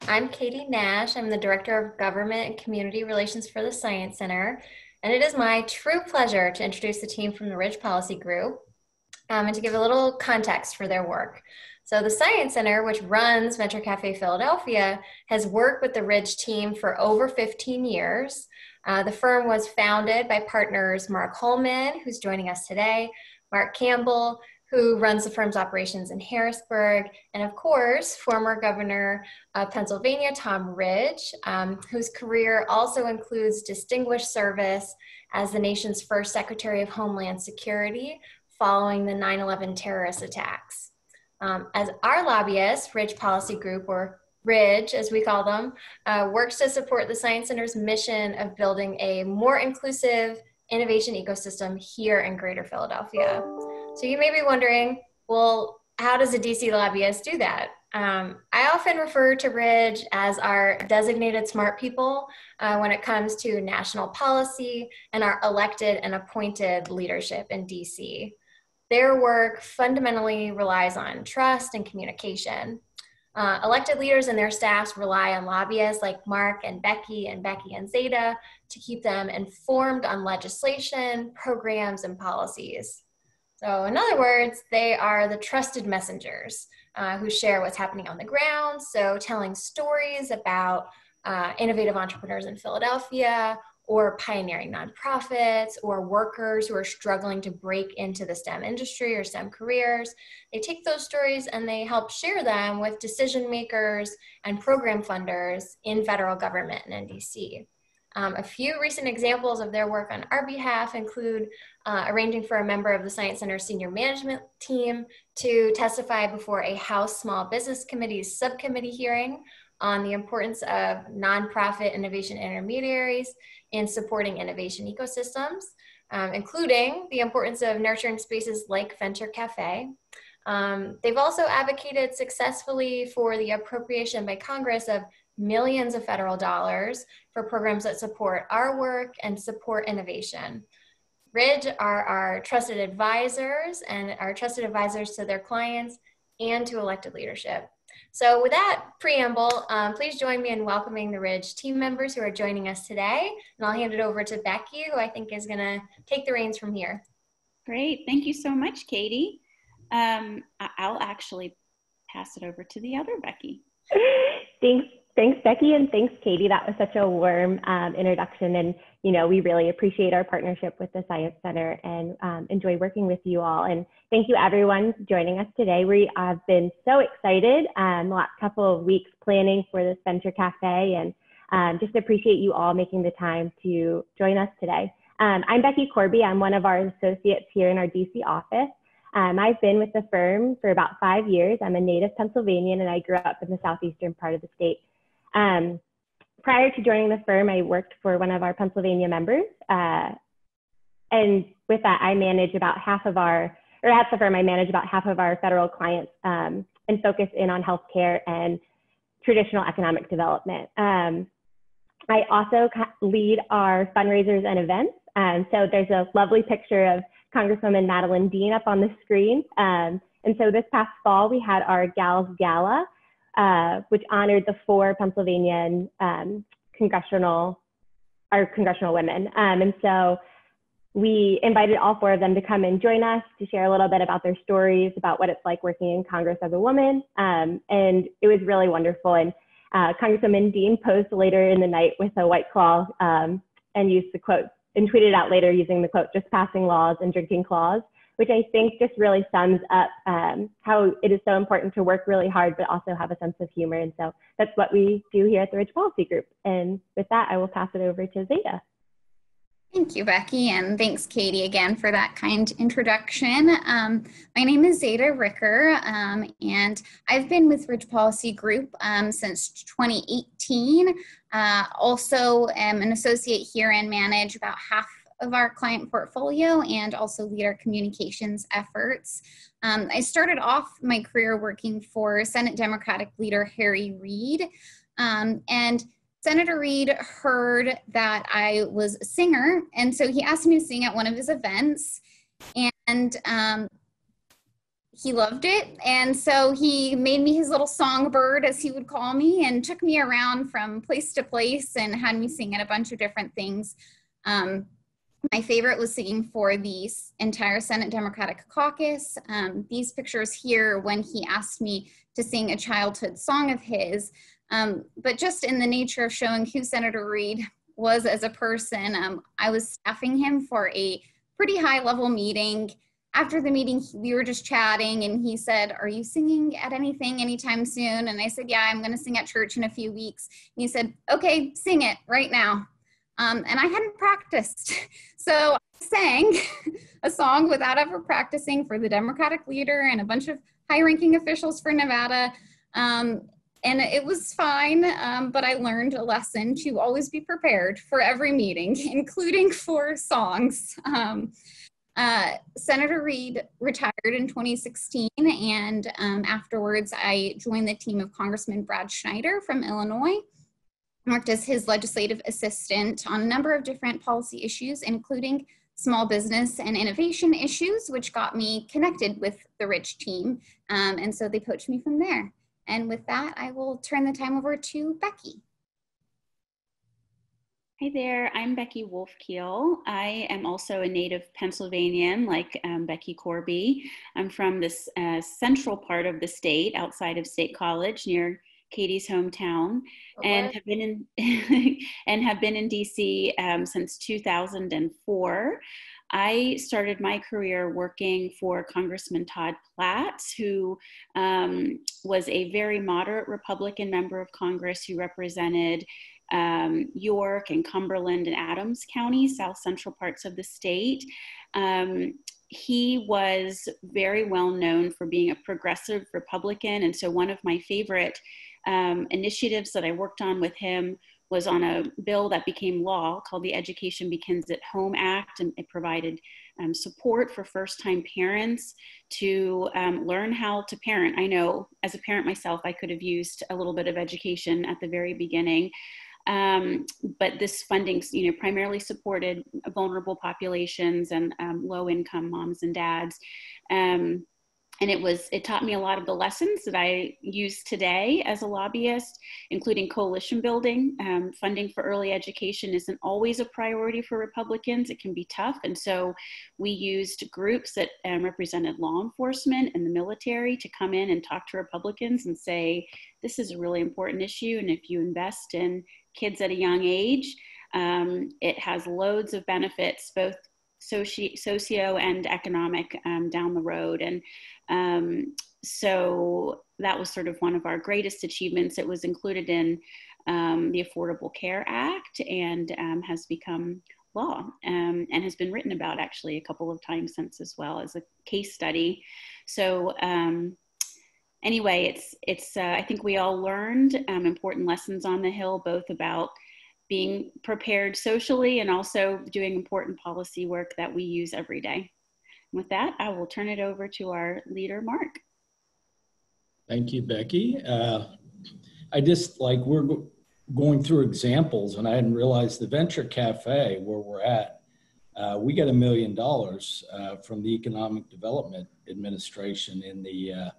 I'm Katie Nash. I'm the Director of Government and Community Relations for the Science Center, and it is my true pleasure to introduce the team from the Ridge Policy Group and to give a little context for their work. So the Science Center, which runs Venture Cafe Philadelphia, has worked with the Ridge team for over 15 years. The firm was founded by partners Mark Holman, who's joining us today, Mark Campbell, who runs the firm's operations in Harrisburg, and of course, former Governor of Pennsylvania, Tom Ridge, whose career also includes distinguished service as the nation's first Secretary of Homeland Security following the 9/11 terrorist attacks. As our lobbyist, Ridge Policy Group, or Ridge, as we call them, works to support the Science Center's mission of building a more inclusive innovation ecosystem here in Greater Philadelphia. So you may be wondering, well, how does a DC lobbyist do that? I often refer to Ridge as our designated smart people when it comes to national policy and our elected and appointed leadership in DC. Their work fundamentally relies on trust and communication. Elected leaders and their staffs rely on lobbyists like Mark and Becky and Zaida to keep them informed on legislation, programs, and policies. So in other words, they are the trusted messengers who share what's happening on the ground. So telling stories about innovative entrepreneurs in Philadelphia, or pioneering nonprofits, or workers who are struggling to break into the STEM industry or STEM careers. They take those stories and they help share them with decision makers and program funders in federal government and in DC. A few recent examples of their work on our behalf include arranging for a member of the Science Center senior management team to testify before a House Small Business Committee's subcommittee hearing on the importance of nonprofit innovation intermediaries in supporting innovation ecosystems, including the importance of nurturing spaces like Venture Cafe. They've also advocated successfully for the appropriation by Congress of millions of federal dollars for programs that support our work and support innovation. Ridge are our trusted advisors and are trusted advisors to their clients and to elected leadership. So with that preamble, please join me in welcoming the Ridge team members who are joining us today. And I'll hand it over to Becky, who I think is gonna take the reins from here. Great, thank you so much, Katie. I'll actually pass it over to the other Becky. Thanks, Becky, and thanks, Katie. That was such a warm introduction, and we really appreciate our partnership with the Science Center and enjoy working with you all. And thank you, everyone, for joining us today. We have been so excited the last couple of weeks planning for this Venture Cafe, and just appreciate you all making the time to join us today. I'm Becky Corby. I'm one of our associates here in our DC office. I've been with the firm for about 5 years. I'm a native Pennsylvanian, and I grew up in the southeastern part of the state. Prior to joining the firm, I worked for one of our Pennsylvania members. And with that, I manage about half of our, or at the firm, I manage about half of our federal clients and focus in on healthcare and traditional economic development. I also lead our fundraisers and events. So there's a lovely picture of Congresswoman Madeline Dean up on the screen. And so this past fall, we had our Gals Gala, which honored the 4 Pennsylvania congressional women. And so we invited all 4 of them to come and join us to share a little bit about their stories, about what it's like working in Congress as a woman. And it was really wonderful. And Congresswoman Dean posed later in the night with a White Claw and used the quote, and tweeted out later using the quote, "just passing laws and drinking claws," which I think just really sums up how it is so important to work really hard, but also have a sense of humor. And so that's what we do here at the Ridge Policy Group. And with that, I will pass it over to Zaida. Thank you, Becky, and thanks, Katie, again for that kind introduction. My name is Zaida Ricker, and I've been with Ridge Policy Group since 2018. Also am an associate here and manage about half of our client portfolio and also lead our communications efforts. I started off my career working for Senate Democratic leader Harry Reid, and Senator Reid heard that I was a singer, and so he asked me to sing at one of his events. And he loved it. And so he made me his little songbird, as he would call me, and took me around from place to place and had me sing at a bunch of different things. My favorite was singing for the entire Senate Democratic Caucus. These pictures here when he asked me to sing a childhood song of his. But just in the nature of showing who Senator Reid was as a person, I was staffing him for a pretty high level meeting. After the meeting, we were just chatting and he said, "Are you singing at anything anytime soon?" And I said, "Yeah, I'm gonna sing at church in a few weeks." And he said, "Okay, sing it right now." And I hadn't practiced. So I sang a song without ever practicing for the Democratic leader and a bunch of high-ranking officials for Nevada. And it was fine, but I learned a lesson to always be prepared for every meeting, including for songs. Senator Reid retired in 2016, and afterwards I joined the team of Congressman Brad Schneider from Illinois. I worked as his legislative assistant on a number of different policy issues, including small business and innovation issues, which got me connected with the Ridge team. And so they poached me from there. And with that, I will turn the time over to Becky. Hi there, I'm Becky Wolfkiel. I am also a native Pennsylvanian like Becky Corby. I'm from this central part of the state outside of State College near Katie's hometown, and have been in in DC since 2004. I started my career working for Congressman Todd Platts, who was a very moderate Republican member of Congress who represented York and Cumberland and Adams counties, south central parts of the state. He was very well known for being a progressive Republican, and so one of my favorite initiatives that I worked on with him was on a bill that became law called the Education Begins at Home Act, and it provided support for first-time parents to learn how to parent. I know as a parent myself, I could have used a little bit of education at the very beginning. But this funding, primarily supported vulnerable populations and low-income moms and dads. And it taught me a lot of the lessons that I use today as a lobbyist, including coalition building. Funding for early education isn't always a priority for Republicans. It can be tough. And so we used groups that represented law enforcement and the military to come in and talk to Republicans and say, this is a really important issue. And if you invest in kids at a young age, it has loads of benefits, both socio and economic down the road. And so that was sort of one of our greatest achievements. It was included in the Affordable Care Act and has become law and has been written about actually a couple of times since as well as a case study. So anyway, I think we all learned important lessons on the Hill, both about being prepared socially and also doing important policy work that we use every day. With that, I will turn it over to our leader, Mark. Thank you, Becky. We're going through examples, and I hadn't realized the Venture Cafe where we're at, we got $1 million from the Economic Development Administration in the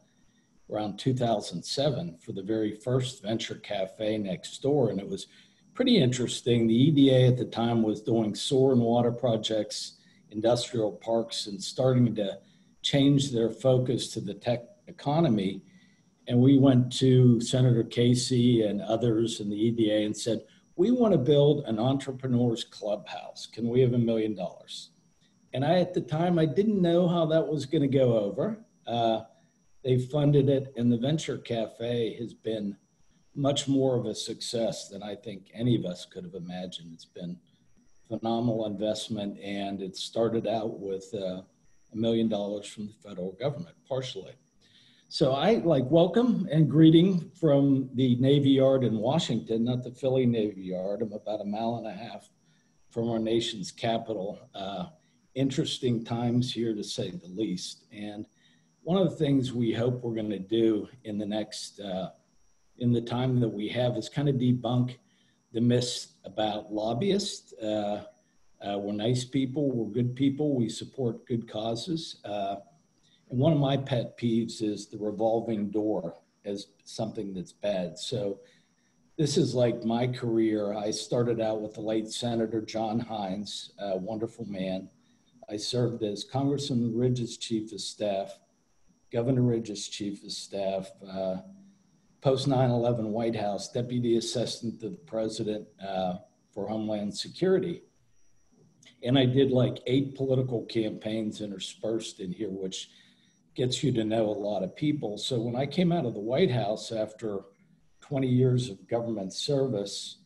around 2007 for the very first Venture Cafe next door, and it was pretty interesting. The EDA at the time was doing sewer and water projects, industrial parks, and starting to change their focus to the tech economy. And we went to Senator Casey and others in the EDA and said, we want to build an entrepreneur's clubhouse. Can we have $1 million? And at the time, I didn't know how that was going to go over. They funded it, and the Venture Cafe has been much more of a success than I think any of us could have imagined. It's been phenomenal investment, and it started out with $1 million from the federal government, partially. So I welcome and greeting from the Navy Yard in Washington, not the Philly Navy Yard. I'm about 1.5 miles from our nation's capital. Interesting times here, to say the least. And one of the things we hope we're going to do in the next in the time that we have is kind of debunk the myths about lobbyists. We're nice people, we're good people, we support good causes. And one of my pet peeves is the revolving door as something that's bad. So this is like my career. I started out with the late Senator John Hines, a wonderful man. I served as Congressman Ridge's chief of staff, Governor Ridge's chief of staff, post 9/11 White House, deputy assistant to the president for Homeland Security. And I did like 8 political campaigns interspersed in here, which gets you to know a lot of people. So when I came out of the White House after 20 years of government service,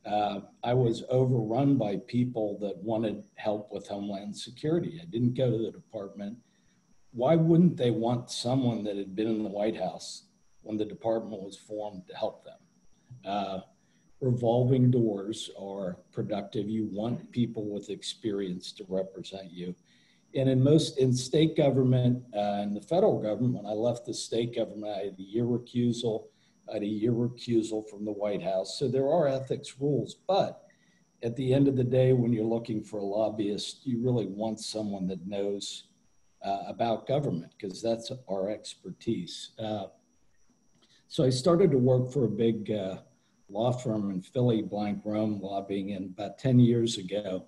I was overrun by people that wanted help with Homeland Security. I didn't go to the department. Why wouldn't they want someone that had been in the White House when the department was formed to help them? Revolving doors are productive. You want people with experience to represent you. And in state government and the federal government, when I left the state government, I had a year recusal. I had a year recusal from the White House. So there are ethics rules, but at the end of the day, when you're looking for a lobbyist, you really want someone that knows about government, because that's our expertise. So I started to work for a big law firm in Philly, Blank Rome Lobbying, and about 10 years ago,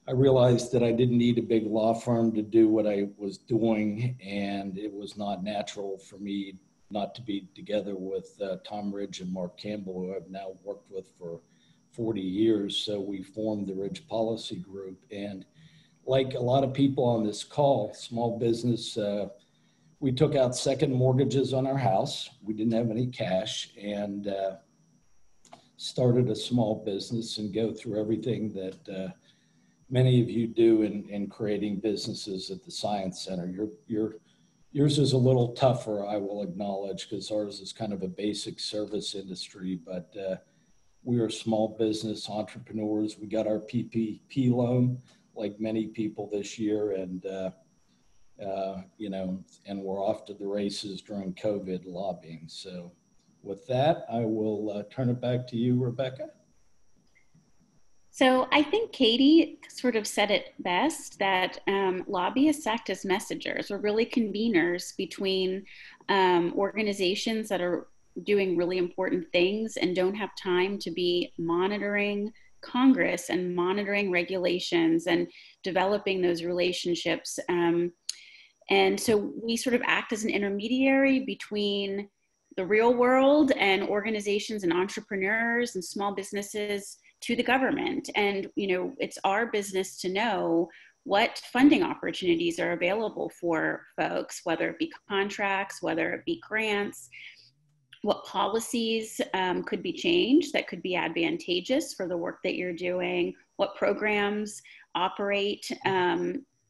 I realized that I didn't need a big law firm to do what I was doing, and it was not natural for me not to be together with Tom Ridge and Mark Campbell, who I've now worked with for 40 years. So we formed the Ridge Policy Group. And like a lot of people on this call, small business, we took out second mortgages on our house. We didn't have any cash, and started a small business and go through everything that many of you do in creating businesses at the Science Center. Yours is a little tougher, I will acknowledge, because ours is kind of a basic service industry, but we are small business entrepreneurs. We got our PPP loan, like many people this year, and and we're off to the races during COVID lobbying. So with that, I will turn it back to you, Rebecca. So I think Katie sort of said it best, that lobbyists act as messengers, or really conveners between organizations that are doing really important things and don't have time to be monitoring Congress and monitoring regulations and developing those relationships. And so we sort of act as an intermediary between the real world and organizations and entrepreneurs and small businesses to the government. And, it's our business to know what funding opportunities are available for folks, whether it be contracts, whether it be grants, what policies could be changed that could be advantageous for the work that you're doing, what programs operate.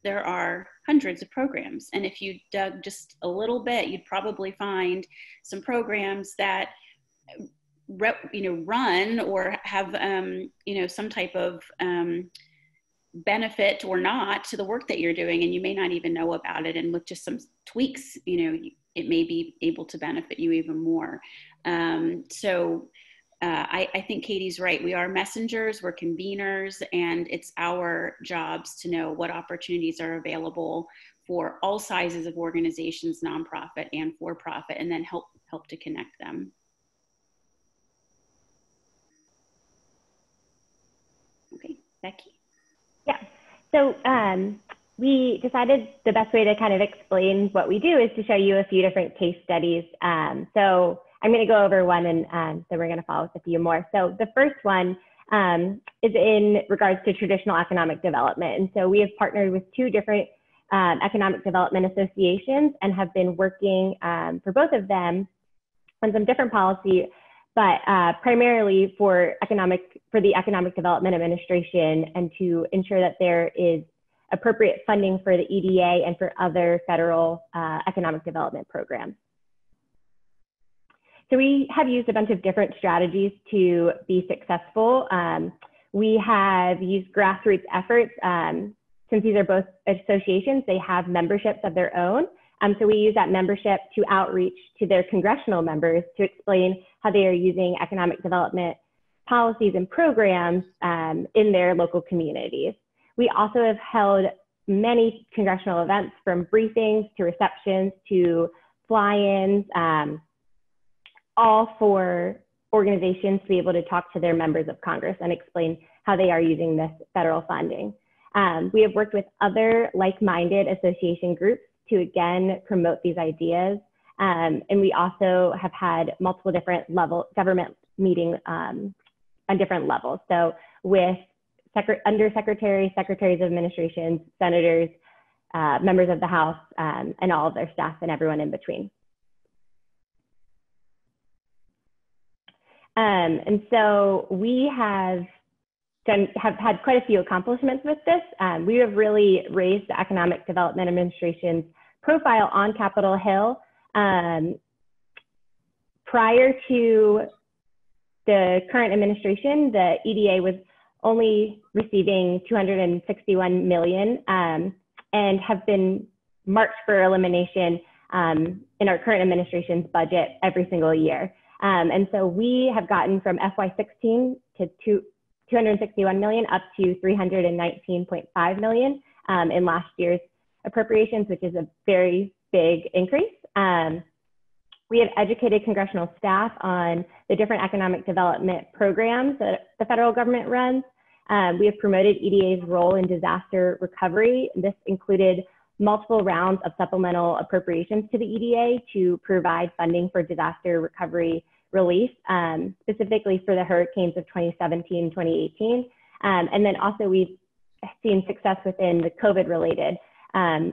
There are hundreds of programs. And if you dug just a little bit, you'd probably find some programs that run or have some type of benefit or not to the work that you're doing, and you may not even know about it. And with just some tweaks, it may be able to benefit you even more. I think Katie's right. We are messengers, we're conveners, and it's our jobs to know what opportunities are available for all sizes of organizations, nonprofit and for-profit, and then help to connect them. Okay, Becky? Yeah, so we decided the best way to kind of explain what we do is to show you a few different case studies. So I'm going to go over one, and then we're going to follow with a few more. So the first one is in regards to traditional economic development. And so we have partnered with 2 different economic development associations and have been working for both of them on some different policy, but primarily for the Economic Development Administration, and to ensure that there is appropriate funding for the EDA and for other federal economic development programs. So we have used a bunch of different strategies to be successful. We have used grassroots efforts. Since these are both associations, they have memberships of their own. So we use that membership to outreach to their congressional members to explain how they are using economic development policies and programs in their local communities. We also have held many congressional events, from briefings to receptions to fly-ins, all for organizations to be able to talk to their members of Congress and explain how they are using this federal funding. We have worked with other like-minded association groups to again promote these ideas. And we also have had multiple different government meetings on different levels. So with undersecretaries, secretaries of administration, senators, members of the House, and all of their staff and everyone in between. And so we have had quite a few accomplishments with this. We have really raised the Economic Development Administration's profile on Capitol Hill. Prior to the current administration, the EDA was only receiving $261 million and have been marked for elimination in our current administration's budget every single year. And so we have gotten from FY16 to $261 million up to $319.5 million in last year's appropriations, which is a very big increase. We have educated congressional staff on the different economic development programs that the federal government runs. We have promoted EDA's role in disaster recovery. This included multiple rounds of supplemental appropriations to the EDA to provide funding for disaster recovery relief, specifically for the hurricanes of 2017 and 2018. And then also we've seen success within the COVID-related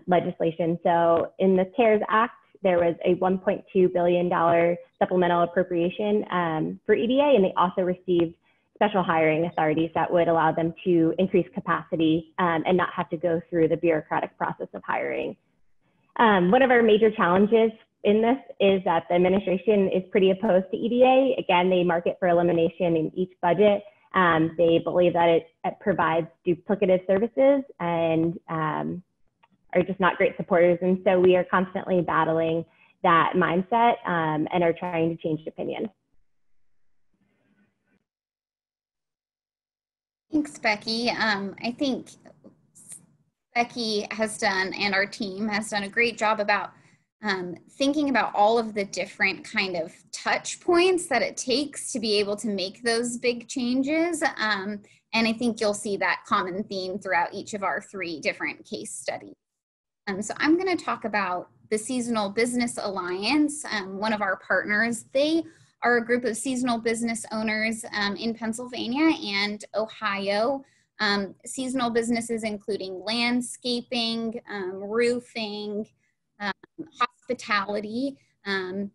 legislation. So in the CARES Act, there was a $1.2 billion supplemental appropriation for EDA, and they also received special hiring authorities that would allow them to increase capacity and not have to go through the bureaucratic process of hiring. One of our major challenges in this is that the administration is pretty opposed to EDA. Again, they mark it for elimination in each budget. They believe that it provides duplicative services and are just not great supporters. And so we are constantly battling that mindset and are trying to change opinion. Thanks, Becky. I think Becky has done, and our team has done, a great job about thinking about all of the different kind of touch points that it takes to be able to make those big changes. And I think you'll see that common theme throughout each of our 3 different case studies. So I'm going to talk about the Seasonal Business Alliance, one of our partners. They are a group of seasonal business owners in Pennsylvania and Ohio. Seasonal businesses including landscaping, roofing, hospitality, and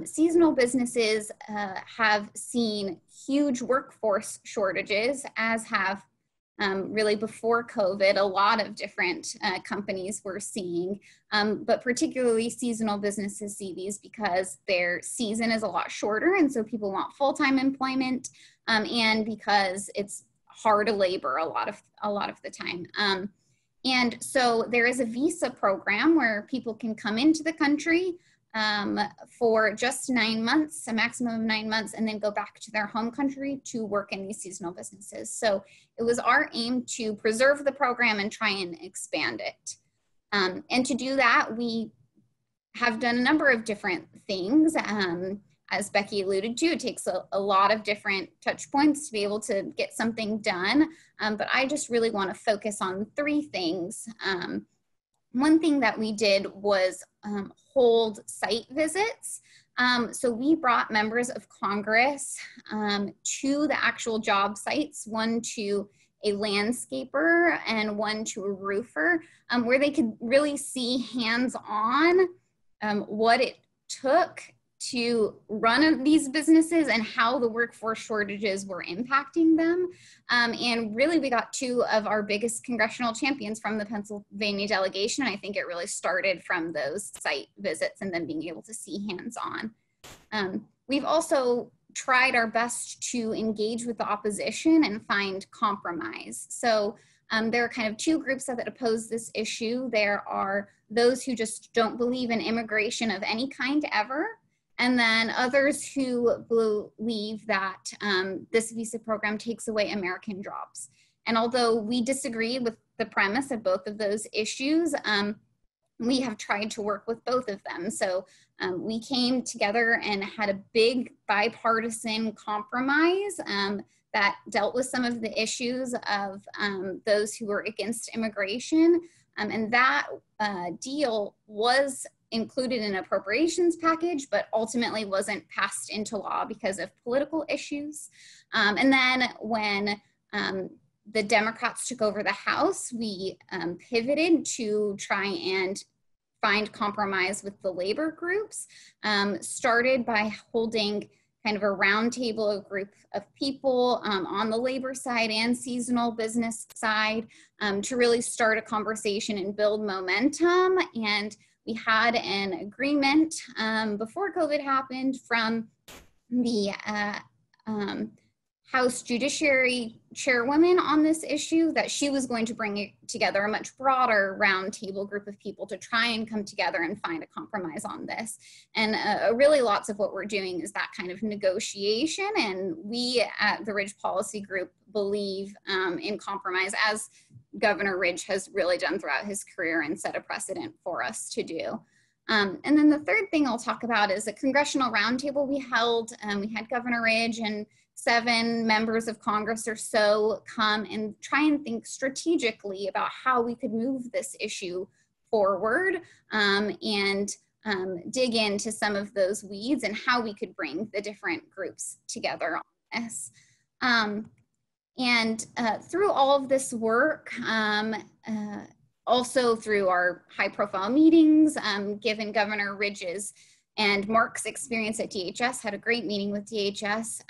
seasonal businesses have seen huge workforce shortages, as have really before COVID, a lot of different companies were seeing, but particularly seasonal businesses see these because their season is a lot shorter, and so people want full-time employment, and because it's hard labor a lot of the time. And so there is a visa program where people can come into the country for just 9 months, a maximum of 9 months, and then go back to their home country to work in these seasonal businesses. So it was our aim to preserve the program and try and expand it. And to do that, we have done a number of different things. As Becky alluded to, it takes a lot of different touch points to be able to get something done. But I just really want to focus on 3 things. One thing that we did was hold site visits. So we brought members of Congress to the actual job sites, one to a landscaper and one to a roofer, where they could really see hands-on what it took to run these businesses and how the workforce shortages were impacting them. And really we got 2 of our biggest congressional champions from the Pennsylvania delegation. And I think it really started from those site visits and then being able to see hands-on. We've also tried our best to engage with the opposition and find compromise. So there are kind of 2 groups that oppose this issue. There are those who just don't believe in immigration of any kind ever, and then others who believe that this visa program takes away American jobs. And although we disagree with the premise of both of those issues, we have tried to work with both of them. So we came together and had a big bipartisan compromise that dealt with some of the issues of those who were against immigration. And that deal was included in an appropriations package, but ultimately wasn't passed into law because of political issues. And then when the Democrats took over the House, we pivoted to try and find compromise with the labor groups, started by holding kind of a roundtable, a group of people on the labor side and seasonal business side to really start a conversation and build momentum. And we had an agreement before COVID happened from the House Judiciary Chairwoman on this issue that she was going to bring together a much broader roundtable group of people to try and come together and find a compromise on this. And really lots of what we're doing is that kind of negotiation. And we at the Ridge Policy Group believe in compromise, as Governor Ridge has really done throughout his career and set a precedent for us to do. And then the third thing I'll talk about is a Congressional Roundtable we held. We had Governor Ridge and 7 members of Congress or so come and try and think strategically about how we could move this issue forward and dig into some of those weeds and how we could bring the different groups together on this. And through all of this work, also through our high-profile meetings, given Governor Ridge's and Mark's experience at DHS, had a great meeting with DHS.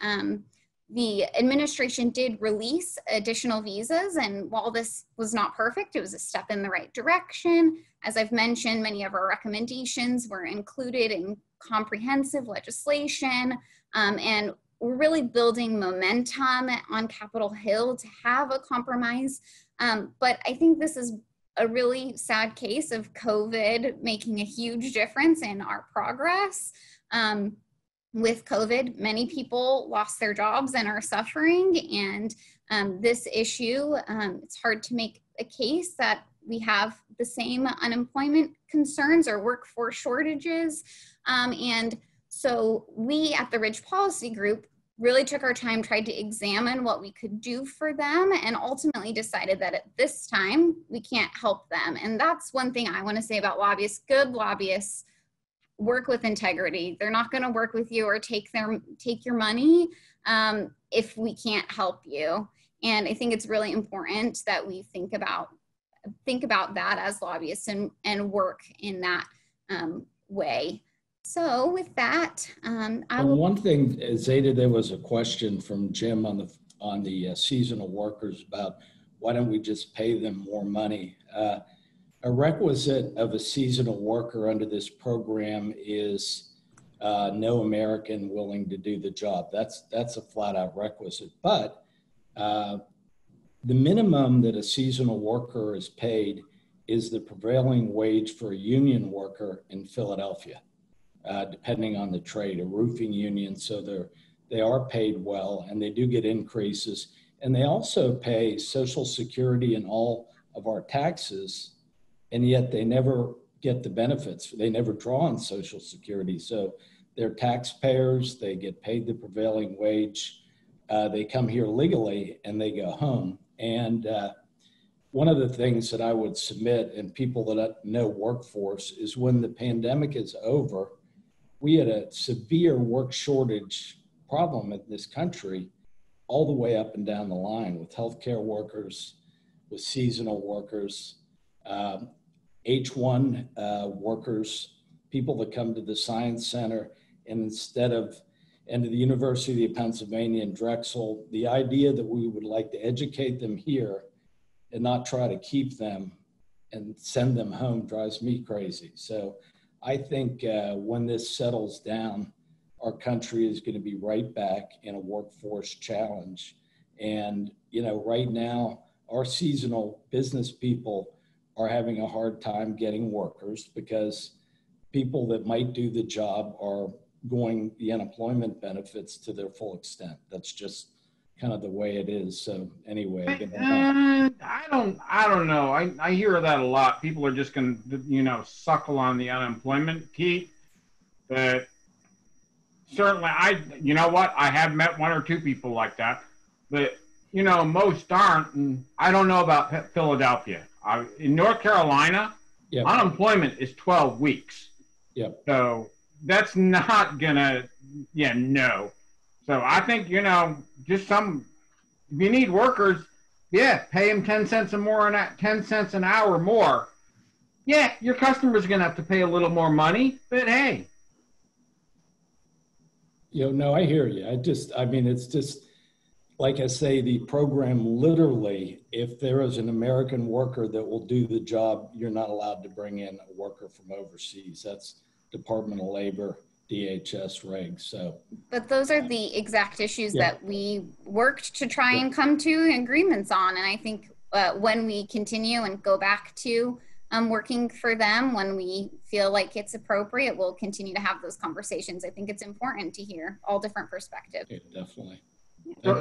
The administration did release additional visas, and while this was not perfect, it was a step in the right direction. As I've mentioned, many of our recommendations were included in comprehensive legislation, and we're really building momentum on Capitol Hill to have a compromise. But I think this is a really sad case of COVID making a huge difference in our progress. With COVID, many people lost their jobs and are suffering. And this issue, it's hard to make a case that we have the same unemployment concerns or workforce shortages. And so we at the Ridge Policy Group really took our time, tried to examine what we could do for them, and ultimately decided that at this time, we can't help them. And that's one thing I want to say about lobbyists. Good lobbyists work with integrity. They're not going to work with you or take your money if we can't help you. And I think it's really important that we think about that as lobbyists and work in that way. So with that, One thing, Zaida, there was a question from Jim on the seasonal workers about why don't we just pay them more money? A requisite of a seasonal worker under this program is no American willing to do the job. That's a flat out requisite. But the minimum that a seasonal worker is paid is the prevailing wage for a union worker in Philadelphia, depending on the trade, a roofing union. So they are paid well, and they do get increases. And they also pay Social Security and all of our taxes, and yet they never get the benefits. They never draw on Social Security. So they're taxpayers, they get paid the prevailing wage, they come here legally, and they go home. And one of the things that I would submit, and people that know workforce, is when the pandemic is over, we had a severe work shortage problem in this country all the way up and down the line with healthcare workers, with seasonal workers, H1 workers, people that come to the Science Center, and and to the University of Pennsylvania and Drexel, the idea that we would like to educate them here and not try to keep them and send them home drives me crazy. So I think when this settles down, our country is going to be right back in a workforce challenge. And, right now, our seasonal business people are having a hard time getting workers because people that might do the job are going the unemployment benefits to their full extent. That's just kind of the way it is. So anyway, I don't know. I hear that a lot. People are just going to, suckle on the unemployment key. But certainly, you know what? I have met one or two people like that. But, most aren't. And I don't know about Philadelphia. In North Carolina, yep. Unemployment is 12 weeks. Yep. So that's not going to, no. So I think, just if you need workers, pay them 10 cents an hour more. Yeah, your customer's going to have to pay a little more money, but hey. No, I hear you. It's just, like I say, the program literally, if there is an American worker that will do the job, you're not allowed to bring in a worker from overseas. That's Department of Labor, DHS regs. So, but those are the exact issues that we worked to try and come to agreements on. And I think when we continue and go back to working for them, when we feel like it's appropriate, we'll continue to have those conversations. I think it's important to hear all different perspectives. Okay, definitely.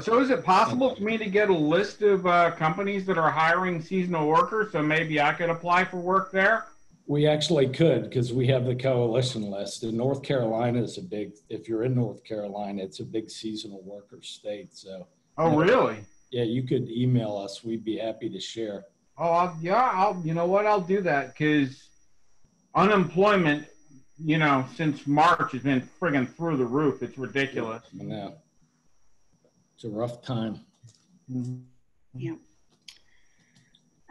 So is it possible for me to get a list of companies that are hiring seasonal workers, so maybe I could apply for work there? We actually could, because we have the coalition list. And North Carolina is if you're in North Carolina, it's a big seasonal worker state. So. Oh, really? Yeah, you could email us. We'd be happy to share. Oh, you know what? I'll do that, because unemployment, since March has been friggin' through the roof. It's ridiculous. I know. It's a rough time. Mm-hmm. Yeah.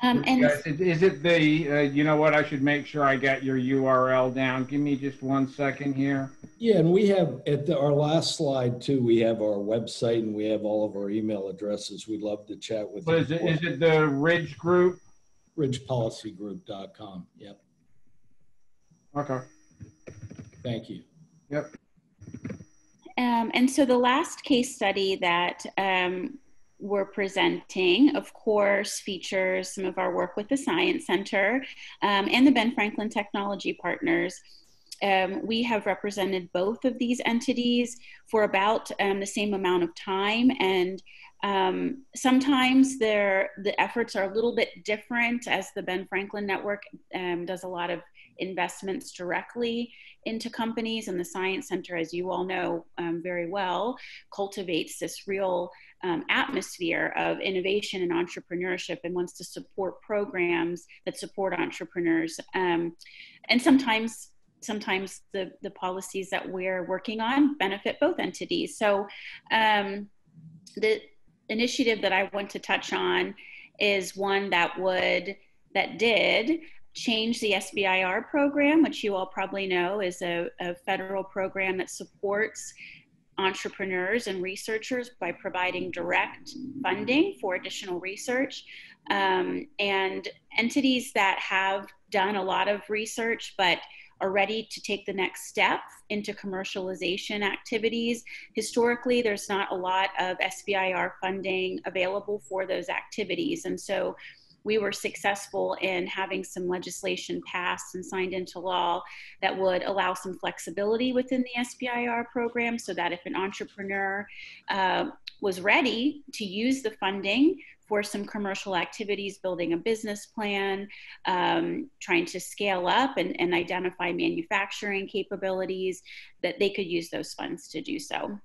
And is it the, you know what, I should make sure I got your URL down. Give me just 1 second here. Yeah, and we have, our last slide too, we have our website and we have all of our email addresses. We'd love to chat with you. Is it the Ridge Group? RidgePolicyGroup.com, yep. Okay. Thank you. Yep. And so the last case study that we're presenting, of course, features some of our work with the Science Center and the Ben Franklin Technology Partners. We have represented both of these entities for about the same amount of time, and sometimes the efforts are a little bit different, as the Ben Franklin Network does a lot of investments directly into companies, and the Science Center, as you all know very well, cultivates this real atmosphere of innovation and entrepreneurship, and wants to support programs that support entrepreneurs. And sometimes the policies that we're working on benefit both entities. So the initiative that I want to touch on is one that did change the SBIR program, which you all probably know is a federal program that supports entrepreneurs and researchers by providing direct funding for additional research. And entities that have done a lot of research but are ready to take the next step into commercialization activities. Historically, there's not a lot of SBIR funding available for those activities. And so we were successful in having some legislation passed and signed into law that would allow some flexibility within the SBIR program, so that if an entrepreneur was ready to use the funding for some commercial activities, building a business plan, trying to scale up and identify manufacturing capabilities, that they could use those funds to do so.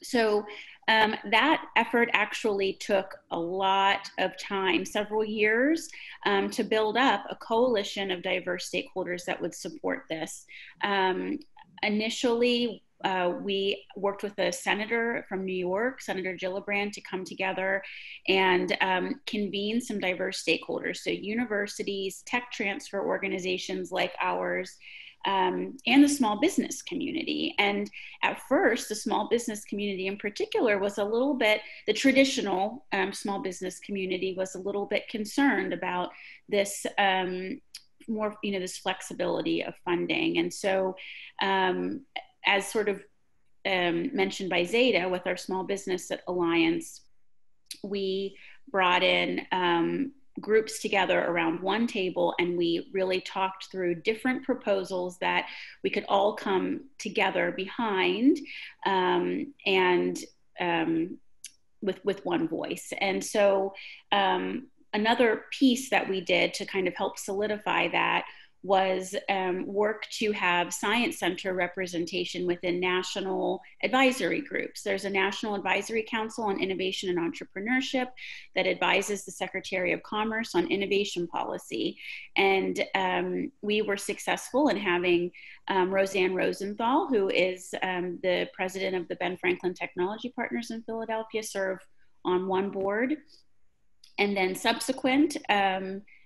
So that effort actually took a lot of time, several years, to build up a coalition of diverse stakeholders that would support this. Initially, we worked with a senator from New York, Senator Gillibrand, to come together and convene some diverse stakeholders. So universities, tech transfer organizations like ours, and the small business community. And at first, the small business community in particular was a little bit, the traditional small business community was a little bit concerned about this this flexibility of funding. And so as sort of mentioned by Zaida with our Small Business Alliance, we brought in groups together around one table, and we really talked through different proposals that we could all come together behind and with one voice. And so another piece that we did to kind of help solidify that was work to have Science Center representation within national advisory groups. There's a National Advisory Council on Innovation and Entrepreneurship that advises the Secretary of Commerce on innovation policy. And we were successful in having Roseanne Rosenthal, who is the president of the Ben Franklin Technology Partners in Philadelphia, serve on one board. And then subsequent,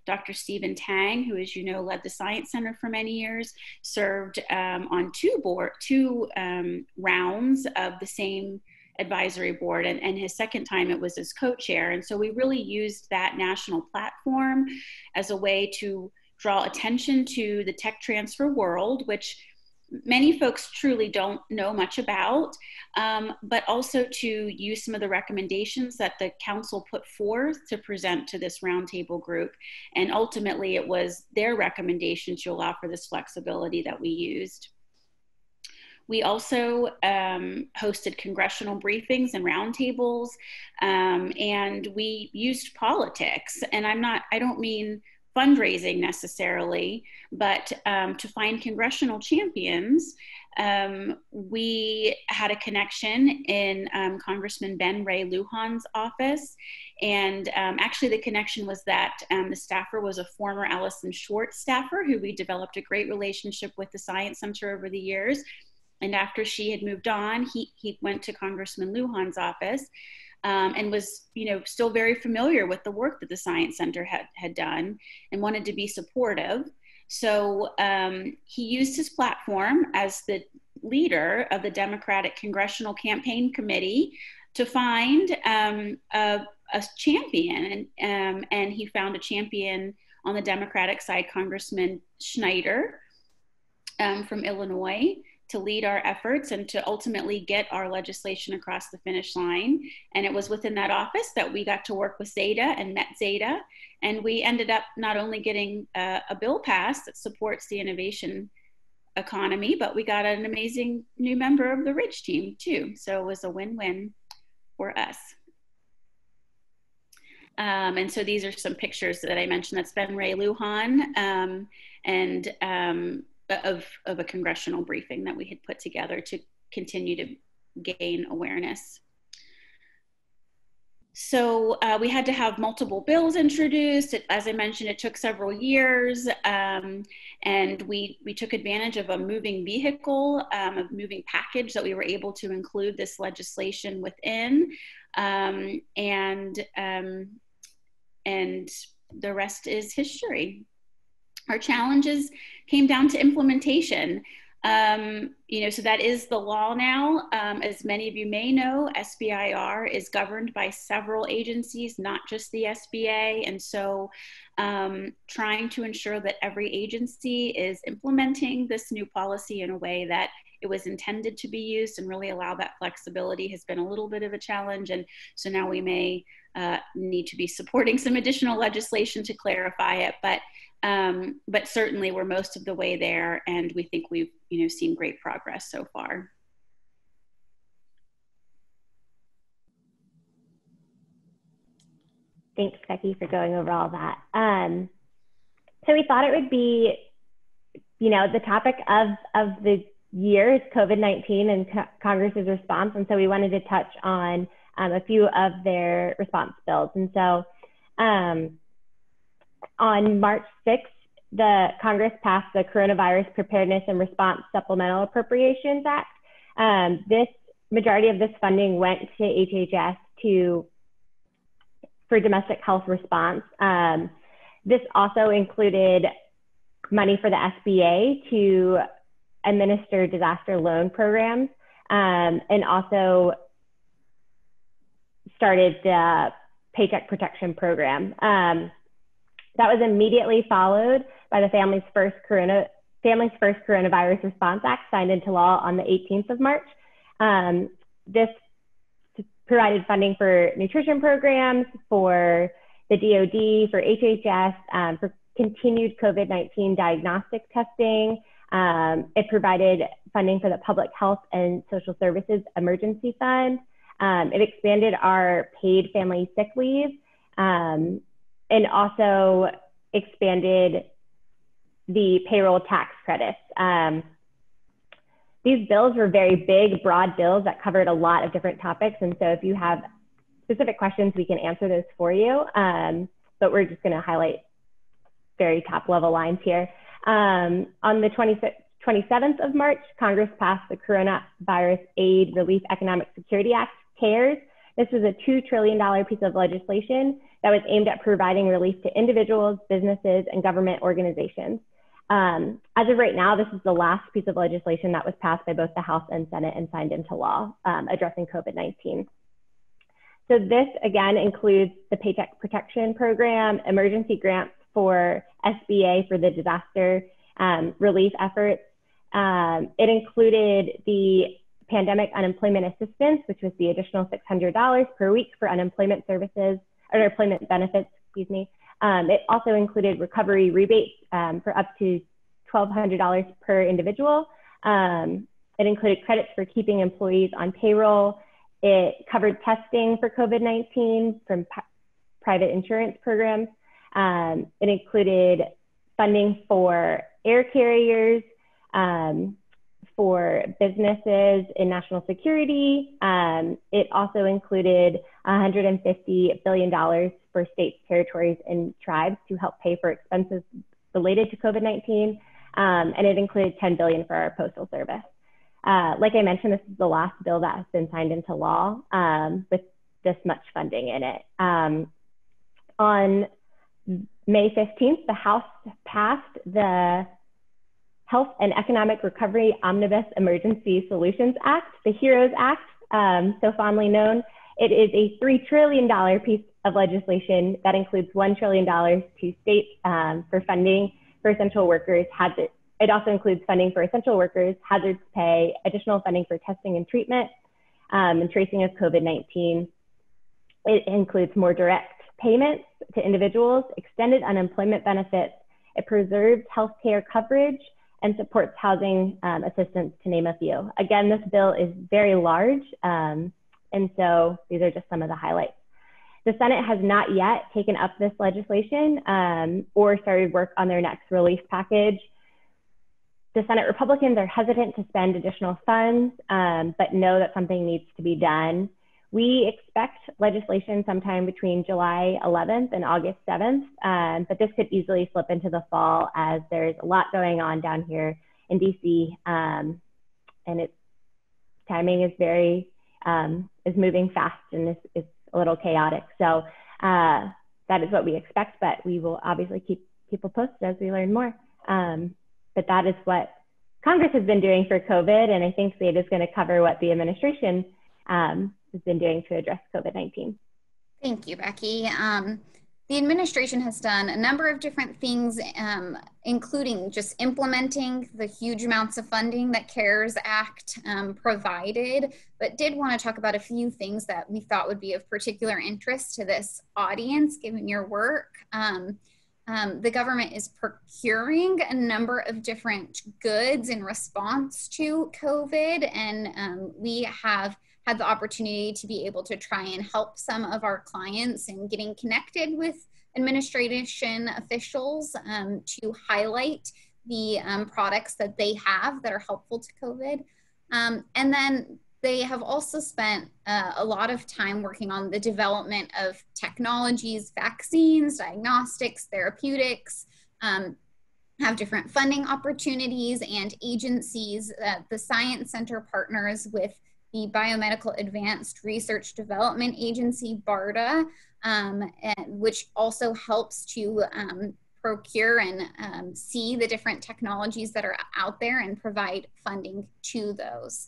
Dr. Stephen Tang, who, as you know, led the Science Center for many years, served on two rounds of the same advisory board. And his second time it was as co-chair. And so we really used that national platform as a way to draw attention to the tech transfer world, which many folks truly don't know much about, but also to use some of the recommendations that the council put forth to present to this roundtable group. And ultimately it was their recommendation to allow for this flexibility that we used. We also hosted congressional briefings and roundtables, and we used politics. And I don't mean fundraising necessarily, but to find congressional champions, we had a connection in Congressman Ben Ray Lujan's office. And actually the connection was that the staffer was a former Allison Schwartz staffer who we developed a great relationship with the Science Center over the years. And after she had moved on, he went to Congressman Lujan's office. And was, still very familiar with the work that the Science Center had done and wanted to be supportive. So he used his platform as the leader of the Democratic Congressional Campaign Committee to find a champion. And he found a champion on the Democratic side, Congressman Schneider from Illinois, to lead our efforts and to ultimately get our legislation across the finish line. And it was within that office that we got to work with Zaida and met Zaida. And we ended up not only getting a bill passed that supports the innovation economy, but we got an amazing new member of the Ridge team too. So it was a win-win for us. And so these are some pictures that I mentioned. That's Ben Ray Lujan of a congressional briefing that we had put together to continue to gain awareness. So we had to have multiple bills introduced. As I mentioned, it took several years, and we took advantage of a moving vehicle, a moving package that we were able to include this legislation within, and the rest is history. Our challenges came down to implementation. So that is the law now. As many of you may know, SBIR is governed by several agencies, not just the SBA. And so trying to ensure that every agency is implementing this new policy in a way that it was intended to be used and really allow that flexibility has been a little bit of a challenge. And so now we may need to be supporting some additional legislation to clarify it. But certainly we're most of the way there, and we think we've seen great progress so far. Thanks, Becky, for going over all that. So we thought it would be, the topic of the year is COVID-19 and Congress's response, and so we wanted to touch on a few of their response bills. And so on March 6th, the Congress passed the Coronavirus Preparedness and Response Supplemental Appropriations Act. This majority of this funding went to HHS for domestic health response. This also included money for the SBA to administer disaster loan programs, and also started the Paycheck Protection Program. That was immediately followed by the Families First Coronavirus Response Act, signed into law on the 18th of March. This provided funding for nutrition programs, for the DoD, for HHS, for continued COVID-19 diagnostic testing. It provided funding for the Public Health and Social Services Emergency Fund, It expanded our paid family sick leave and also expanded the payroll tax credits. These bills were very big, broad bills that covered a lot of different topics. And so if you have specific questions, we can answer those for you. But we're just going to highlight very top level lines here. On the 27th of March, Congress passed the Coronavirus Aid, Relief, Economic Security Act, CARES. This was a $2 trillion piece of legislation that was aimed at providing relief to individuals, businesses, and government organizations. As of right now, this is the last piece of legislation that was passed by both the House and Senate and signed into law, addressing COVID-19. So this, again, includes the Paycheck Protection Program, emergency grants for SBA for the disaster relief efforts. It included the Pandemic Unemployment Assistance, which was the additional $600 per week for unemployment services, or unemployment benefits, excuse me. It also included recovery rebates for up to $1,200 per individual. It included credits for keeping employees on payroll. It covered testing for COVID-19 from private insurance programs. It included funding for air carriers, for businesses in national security. It also included $150 billion for states, territories, and tribes to help pay for expenses related to COVID-19. And it included $10 billion for our postal service. Like I mentioned, this is the last bill that has been signed into law with this much funding in it. On May 15th, the House passed the Health and Economic Recovery Omnibus Emergency Solutions Act, the HEROES Act, so fondly known. It is a $3 trillion piece of legislation that includes $1 trillion to states for funding for essential workers. It also includes funding for essential workers, hazards pay, additional funding for testing and treatment, and tracing of COVID-19. It includes more direct payments to individuals, extended unemployment benefits. It preserves healthcare coverage and supports housing assistance, to name a few. Again, this bill is very large, and so these are just some of the highlights. The Senate has not yet taken up this legislation or started work on their next relief package. The Senate Republicans are hesitant to spend additional funds, but know that something needs to be done. We expect legislation sometime between July 11th and August 7th, but this could easily slip into the fall as there's a lot going on down here in DC, and its timing is is moving fast, and it's a little chaotic. So that is what we expect, but we will obviously keep people posted as we learn more. But that is what Congress has been doing for COVID, and I think Zaida is going to cover what the administration has been doing to address COVID-19. Thank you, Becky. The administration has done a number of different things, including just implementing the huge amounts of funding that CARES Act provided, but did want to talk about a few things that we thought would be of particular interest to this audience, given your work. The government is procuring a number of different goods in response to COVID, and we have had the opportunity to be able to try and help some of our clients in getting connected with administration officials to highlight the products that they have that are helpful to COVID. And then they have also spent a lot of time working on the development of technologies, vaccines, diagnostics, therapeutics, have different funding opportunities and agencies. The Science Center partners with the Biomedical Advanced Research Development Agency, BARDA, which also helps to procure and see the different technologies that are out there and provide funding to those.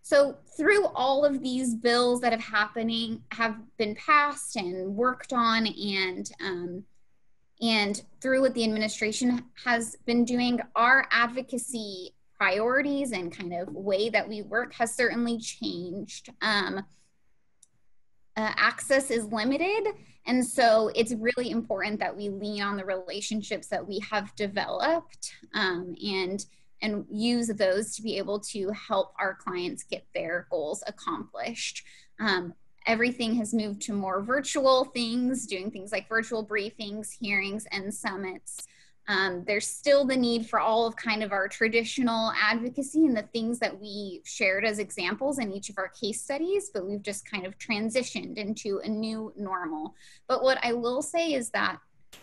So through all of these bills that have been passed and worked on, and through what the administration has been doing, our advocacy priorities and kind of way that we work has certainly changed. Access is limited, and so it's really important that we lean on the relationships that we have developed and and use those to be able to help our clients get their goals accomplished. Everything has moved to more virtual things, doing things like virtual briefings, hearings, and summits. There's still the need for all of kind of our traditional advocacy and the things that we shared as examples in each of our case studies, but we've just kind of transitioned into a new normal. But what I will say is that,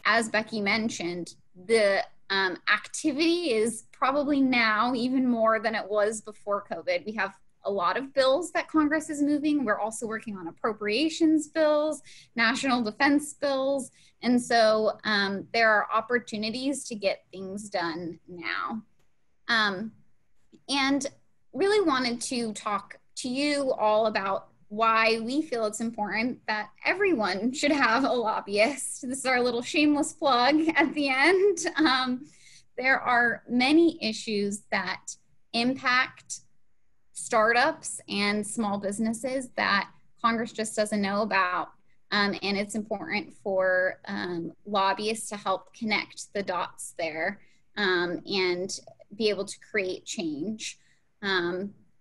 as Becky mentioned, the activity is probably now even more than it was before COVID. We have a lot of bills that Congress is moving. We're also working on appropriations bills, national defense bills. And so there are opportunities to get things done now. And really wanted to talk to you all about why we feel it's important that everyone should have a lobbyist. This is our little shameless plug at the end. There are many issues that impact startups and small businesses that Congress just doesn't know about. And it's important for lobbyists to help connect the dots there and be able to create change.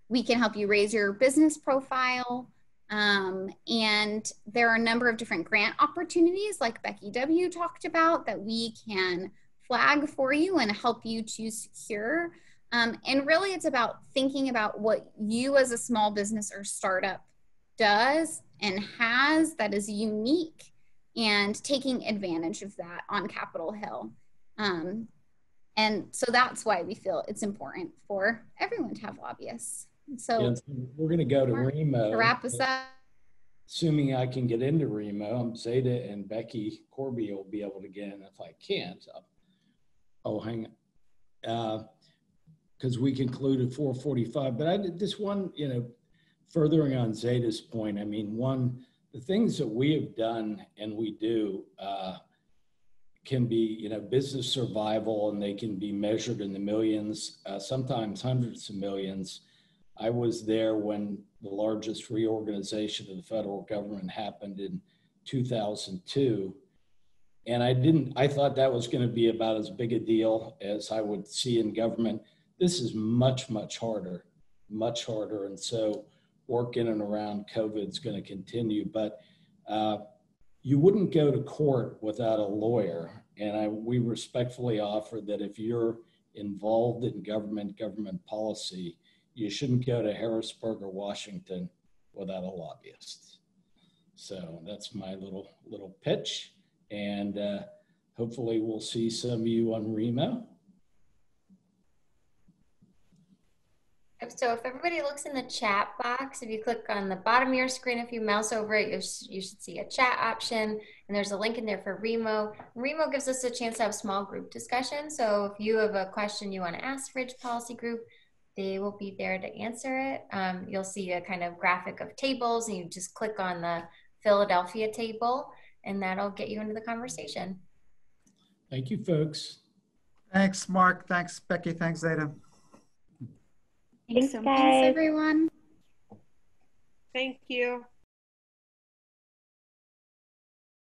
We can help you raise your business profile. And there are a number of different grant opportunities like Becky W. talked about that we can flag for you and help you to secure. And really it's about thinking about what you as a small business or startup does and has that is unique and taking advantage of that on Capitol Hill. And so that's why we feel it's important for everyone to have lobbyists. So yeah, we're going to go to Remo. To wrap us up. Assuming I can get into Remo, Zaida and Becky Corby will be able to get in. If I can't, oh, hang on. Because we concluded 4:45, but I did this one, furthering on Zaida's point. I mean, the things that we have done and we do can be, business survival, and they can be measured in the millions, sometimes hundreds of millions. I was there when the largest reorganization of the federal government happened in 2002. And I thought that was going to be about as big a deal as I would see in government. This is much, much harder. And so work in and around COVID is going to continue, but you wouldn't go to court without a lawyer. And we respectfully offer that if you're involved in government policy, you shouldn't go to Harrisburg or Washington without a lobbyist. So that's my little pitch. And hopefully we'll see some of you on Remo. So if everybody looks in the chat box, if you click on the bottom of your screen, if you mouse over it, you should see a chat option, and there's a link in there for Remo. Remo gives us a chance to have small group discussion. So if you have a question you want to ask Ridge Policy Group, they will be there to answer it. You'll see a kind of graphic of tables, and you just click on the Philadelphia table, and that'll get you into the conversation. Thank you, folks. Thanks, Mark. Thanks, Becky. Thanks, Zaida. Thanks, Thanks, everyone. Thank you.